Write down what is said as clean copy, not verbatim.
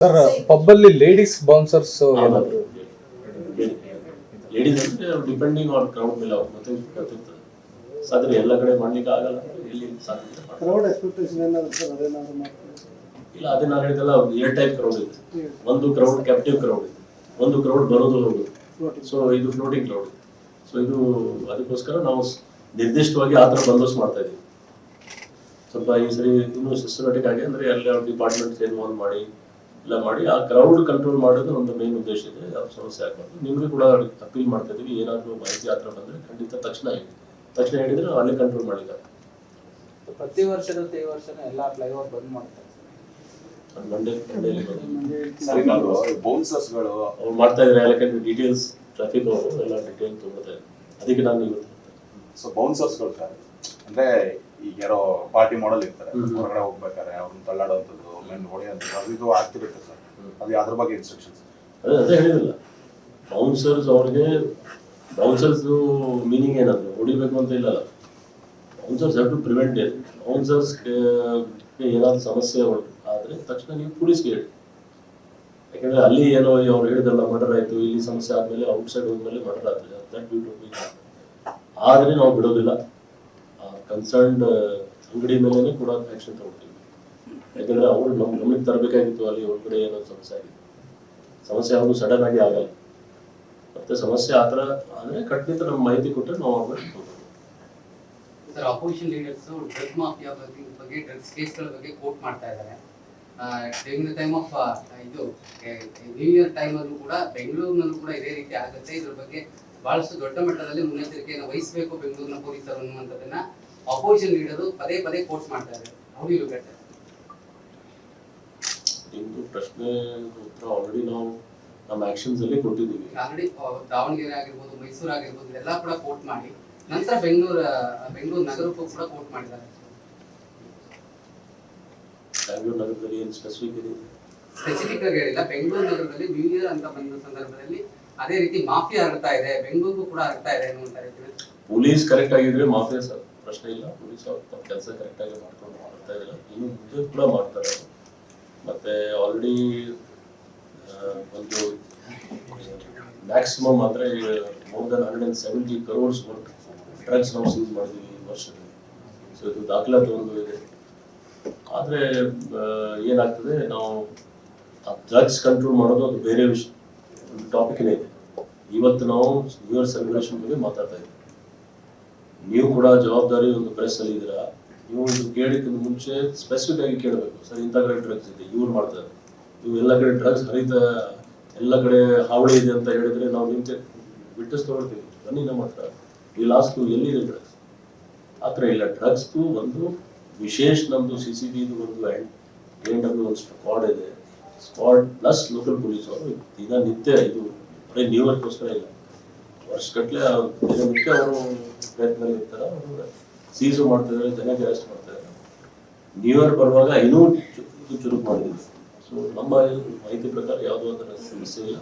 Sir ಪಬ್ಬಲ್ಲಿ ladies bouncers ಏನಾದ್ರು ladies ಅಂದ್ರೆ depending on crowd ಮೇಲೆ ಅವ್ರು ಮತ್ತೆ ಗೊತ್ತಿರ್ತದೆ. ಸಾಧ್ರೆ ಎಲ್ಲ ಕಡೆ ಮಾಡ್ಲಿಕ್ಕೆ ಆಗಲ್ಲ ಅಂದ್ರೆ ಎಲ್ಲಿ ಸಾಧ್ಯ ಕ್ರೌಡ್ ಎಕ್ಸ್ಪೆಕ್ಟೇಷನ್ ಏನಾದ್ರು ಸರ್ ಅದೇನಾದ್ರು ಮಾಡ್ತಾರೆ ಇಲ್ಲ. ಅದೇ ನಾನು ಹೇಳಿದಲ್ಲ, ಏರ್ ಟೈಪ್ ಕ್ರೌಡ್ ಇದೆ. ಒಂದು ಕ್ರೌಡ್ ಕ್ಯಾಪ್ಟಿವ್ ಕ್ರೌಡ್ ಇದೆ, ಒಂದು ಕ್ರೌಡ್ ಬರೋದು ಹೋಗೋದು. ಸೊ ಇದು ಫ್ಲೋಟಿಂಗ್ ಕ್ರೌಡ್ ಇದೆ. ಸೊ ಇದು ಅದಕ್ಕೋಸ್ಕರ ನಾವು ನಿರ್ದಿಷ್ಟವಾಗಿ ಆ ಥರ ಬಂದೋಬಸ್ತ್ ಮಾಡ್ತಾ ಇದ್ದೀವಿ. ಸ್ವಲ್ಪ ಈ ಸರಿ ಇನ್ನೂ ಸಿಸ್ಟಮ್ಯಾಟಿಕ್ ಆಗಿ ಅಂದ್ರೆ ಎಲ್ಲ ಡಿಪಾರ್ಟ್ಮೆಂಟ್ಸ್ ಇನ್ವಾಲ್ವ್ ಮಾಡಿ ಎಲ್ಲ ಮಾಡಿ ಆ ಕ್ರೌಡ್ ಕಂಟ್ರೋಲ್ ಮಾಡೋದು ಒಂದು ಮೇನ್ ಉದ್ದೇಶ ಇದೆ. ಯಾವ್ದು ಸಮಸ್ಯೆ ಆಗಬಾರ್ದು. ನಿಮ್ಗೆ ಕೂಡ ಅಪೀಲ್ ಮಾಡ್ತಾ ಇದೀವಿ, ಏನಾದರೂ ಮಾಹಿತಿ ಆ ಥರ ಬಂದ್ರೆ ಖಂಡಿತ ತಕ್ಷಣ ಹೇಳಿದ್ರೆ ಅಲ್ಲೇ ಕಂಟ್ರೋಲ್ ಮಾಡಿದ್ದಾರೆ. ಪ್ರತಿ ವರ್ಷದಂತೆ ಈ ವರ್ಷನ ಎಲ್ಲಾ ಫ್ಲೈಓವರ್ ಬಂದ್ ಮಾಡ್ತಾರೆ ಬೌನ್ಸರ್ಸ್ಗಳು ಅವ್ರು ಮಾಡ್ತಾ ಇದ್ದಾರೆ. ಯಾಕಂದ್ರೆ ಡೀಟೇಲ್ಸ್ ಟ್ರಾಫಿಕ್ ಅವರು ಎಲ್ಲ ಡೀಟೇಲ್ ತಗೋತಾರೆ. ಅದಕ್ಕೆ ನಾನು ಇವತ್ತು ಸೊ ಬೌನ್ಸರ್ಸ್ಗಳು ಸರ್ ಅಂದ್ರೆ ಈಗ ಯಾರೋ ಪಾರ್ಟಿ ಮಾಡಲ್ ಇರ್ತಾರೆ, ಹೊರಗಡೆ ಹೋಗ್ಬೇಕಾದ್ರೆ ಅವ್ರನ್ನ ತಳ್ಳಾಡುವಂಥದ್ದು, ಮೆನ್ ಹೊಡೆಯುವಂಥದ್ದು, ಅದು ಇದು ಆಗ್ತಿರುತ್ತೆ ಸರ್. ಅದು ಅದ್ರ ಬಗ್ಗೆ ಇನ್ಸ್ಟ್ರಕ್ಷನ್ಸ್ ಅದೇ ಹೇಳಿದಿಲ್ಲ. ಬೌನ್ಸರ್ಸ್ ಮೀನಿಂಗ್ ಏನಂದ್ರೆ ಹೊಡಿಬೇಕು ಅಂತ ಇಲ್ಲಲ್ಲ. Bouncers have to prevent it. Bouncers ಏನಾದ್ರು ಸಮಸ್ಯೆ ಆದ್ರೆ ತಕ್ಷಣ ನೀವು ಪೊಲೀಸ್ಗೆ ಹೇಳಿ. ಯಾಕಂದ್ರೆ ಅಲ್ಲಿ ಏನೋ ಅವ್ರು ಹೇಳಿದ್ರಲ್ಲ ಮರ್ಡರ್ ಆಯ್ತು, ಇಲ್ಲಿ ಸಮಸ್ಯೆ ಆದ್ಮೇಲೆ ಔಟ್ಸೈಡ್ ಹೋದ್ಮೇಲೆ ಮರ್ಡರ್ ಆದ್ರೆ ದಟ್ ಬ್ಯೂಟಿಫುಲ್. ಆದ್ರೆ ನಾವು ಬಿಡೋದಿಲ್ಲ. ಕನ್ಸರ್ನ್ಡ್ ಅಂಗಡಿ ಮೇಲೆ ಕೂಡ ಆಕ್ಷನ್ ತಗೊಳ್ತೀವಿ. ಯಾಕಂದ್ರೆ ಅವ್ರು ನಮ್ ಗಮನಕ್ಕೆ ತರಬೇಕಾಗಿತ್ತು ಅಲ್ಲಿ ಒಳಗಡೆ ಏನೋ ಸಮಸ್ಯೆ ಆಗಿದೆ. ಸಮಸ್ಯೆ ಯಾವುದು ಸಡನ್ ಆಗಿ ಆಗಲ್ಲ. ಮತ್ತೆ ಸಮಸ್ಯೆ ಆತರ ಆದ್ರೆ ಖಂಡಿತ ನಮ್ಮ ಮಾಹಿತಿ ಕೊಟ್ಟರೆ ನಾವು ಆಗ್ಬೇಕು. Sir, opposition leaders drug mafia ಬಗ್ಗೆ ಡ್ರಗ್ಸ್ ಕೇಸ್ಗಳ ಬಗ್ಗೆ ಕೋಟ್ ಮಾಡ್ತಾ ಇದ್ದಾರೆ. ಡ್ಯೂರಿಂಗ್ ದ ಟೈಮ್ ಆಫ್ ಇದು ನ್ಯೂ ಇಯರ್ ಟೈಮ್ ಅಲ್ಲೂ ಕೂಡ ಬೆಂಗಳೂರಿನಲ್ಲೂ ಕೂಡ ಇದೇ ರೀತಿ ಆಗುತ್ತೆ. ಇದ್ರ ಬಗ್ಗೆ ಬಹಳಷ್ಟು ದೊಡ್ಡ ಮಟ್ಟದಲ್ಲಿ ಮುನ್ನೆಚ್ಚರಿಕೆಯನ್ನು ವಹಿಸಬೇಕು ಬೆಂಗಳೂರಿನ ಪೊಲೀಸರು ಅನ್ನುವಂಥದ್ದನ್ನ ಅಪೋಸಿಷನ್ ಲೀಡರ್ ಪದೇ ಪದೇ ಕೋಟ್ ಮಾಡ್ತಾ ಇದ್ದಾರೆ. ಹೌದು ಇದು ಬೆಟರ್? ನಿಮ್ದು ಪ್ರಶ್ನೆ ಉತ್ತರ ಆಲ್ರೆಡಿ ನಾವು ನಮ್ಮ ಆಕ್ಷನ್ಸ್ ಅಲ್ಲಿ ಕೊಟ್ಟಿದ್ದೀವಿ. ಆಲ್ರೆಡಿ ದಾವಣಗೆರೆ ಆಗಿರ್ಬೋದು, ಮೈಸೂರು ಆಗಿರ್ಬೋದು, ಇದೆಲ್ಲ ಕೂಡ ಕೋಟ್ ಮಾಡಿ ನಂತರ ಬೆಂಗಳೂರು ನಗರಕ್ಕೂ ಕೂಡ ಕೋಟ್ ಮಾಡಿದ್ದಾರೆ. ಬೆಂಗಳೂರು ನಗರದಲ್ಲಿ ಏನು ಸ್ಪೆಸಿಫಿಕ್ ಆಗಿ ಹೇಳಿಲ್ಲ. ಬೆಂಗಳೂರು ನಗರದಲ್ಲಿ ನ್ಯೂ ಇಯರ್ ಅಂತ ಬಂದ ಸಂದರ್ಭದಲ್ಲಿ ಅದೇ ರೀತಿ ಮಾಫಿಯಾ ಹರಡ್ತಾ ಇದೆ, ಬೆಂಗಳೂರಿಗೂ ಕೂಡ ಹರಡ್ತಾ ಇದೆ ಅನ್ನುವಂತ ರೀತಿಯಲ್ಲಿ ಪೊಲೀಸ್ ಕರೆಕ್ಟ್ ಆಗಿದ್ರೆ ಮಾಫಿಯಾ ಸರ್ ಪ್ರಶ್ನೆ ಇಲ್ಲ. ಪೊಲೀಸ್ ಅವ್ರ ತಮ್ಮ ಕೆಲಸ ಕರೆಕ್ಟ್ ಆಗಿ ಮಾಡ್ಕೊಂಡು ಮಾಡ್ತಾ ಇದ್ದಾರೆ. ಇನ್ನು ಮುಂದೆ ಕೂಡ ಮಾಡ್ತಾರೆ. ಮತ್ತೆ ಆಲ್ರೆಡಿ ಒಂದು ಮ್ಯಾಕ್ಸಿಮಮ್ ಅಂದ್ರೆ ಮೋರ್ ದನ್ 170 crores ಡ್ರಗ್ಸ್ ನಾವು ಸೀಸ್ ಮಾಡಿದ್ವಿ ಈ ವರ್ಷದಲ್ಲಿ. ಸೊ ಇದು ದಾಖಲಾತಿ ಒಂದು ಇದೆ. ಆದ್ರೆ ಏನಾಗ್ತದೆ, ನಾವು ಆ ಡ್ರಗ್ಸ್ ಕಂಟ್ರೋಲ್ ಮಾಡೋದು ಅದು ಬೇರೆ ವಿಷಯ, ಒಂದು ಟಾಪಿಕ್ನೇ ಇದೆ. ಇವತ್ತು ನಾವು ನ್ಯೂ ಇಯರ್ ಸೆಲೆಬ್ರೇಷನ್ ಬಗ್ಗೆ ಮಾತಾಡ್ತಾ ಇದ್ದೀವಿ. ನೀವು ಕೂಡ ಜವಾಬ್ದಾರಿ ಒಂದು ಪ್ರೆಸ್ ಅಲ್ಲಿ ಇದ್ದೀರಾ. ನೀವು ಇದು ಕೇಳೋಕ್ಕಿಂತ ಮುಂಚೆ ಸ್ಪೆಸಿಫಿಕ್ ಆಗಿ ಕೇಳಬೇಕು. ಸರ್, ಇಂಥ ಕಡೆ ಡ್ರಗ್ಸ್ ಇದೆ, ಇವ್ರು ಮಾಡ್ತಾರೆ, ಇವು ಎಲ್ಲ ಕಡೆ ಡ್ರಗ್ಸ್ ಹರಿತಾ ಎಲ್ಲ ಕಡೆ ಹಾವಳಿ ಇದೆ ಅಂತ ಹೇಳಿದ್ರೆ ನಾವು ನಿಂತೆ ವಿಟ್ನೆಸ್ ತಗೊಳ್ತೀವಿ. ಬನ್ನಿ ನಮ್ಮ ಹತ್ರ, ಈ ಲಾಸ್ಟ್ ಎಲ್ಲಿದೆ ಡ್ರಗ್ಸ್? ಆ ಥರ ಇಲ್ಲ. ಡ್ರಗ್ಸ್ಗೂ ಒಂದು ವಿಶೇಷ ನಮ್ಮದು CCB ಒಂದು ANW ಒಂದು ಸ್ಕ್ವಾಡ್ ಇದೆ. ಸ್ಕ್ವಾಡ್ ಪ್ಲಸ್ ಲೋಕಲ್ ಪೊಲೀಸ್ ಅವರು ದಿನನಿತ್ಯ, ಇದು ಬರೀ ನ್ಯೂ ಇಯರ್ಗೋಸ್ಕರ ಇಲ್ಲ, ವರ್ಷಗಟ್ಟಲೆ ದಿನನಿತ್ಯ ಅವರು ಪ್ರಯತ್ನ ಇರ್ತಾರೆ. ಅವರು ಸೀಸು ಮಾಡ್ತಿದ್ದಾರೆ, ಜನಕ್ಕೆ ಅರೆಸ್ಟ್ ಮಾಡ್ತಿದ್ದಾರೆ. ನ್ಯೂ ಇಯರ್ ಬರುವಾಗ ಇನ್ನೂ ಚುರುಕು ಮಾಡಿದ್ದೀವಿ. ಸೊ ನಮ್ಮ ಮಾಹಿತಿ ಪ್ರಕಾರ ಯಾವುದೋ ಅದರ ಸಮಸ್ಯೆ ಇಲ್ಲ.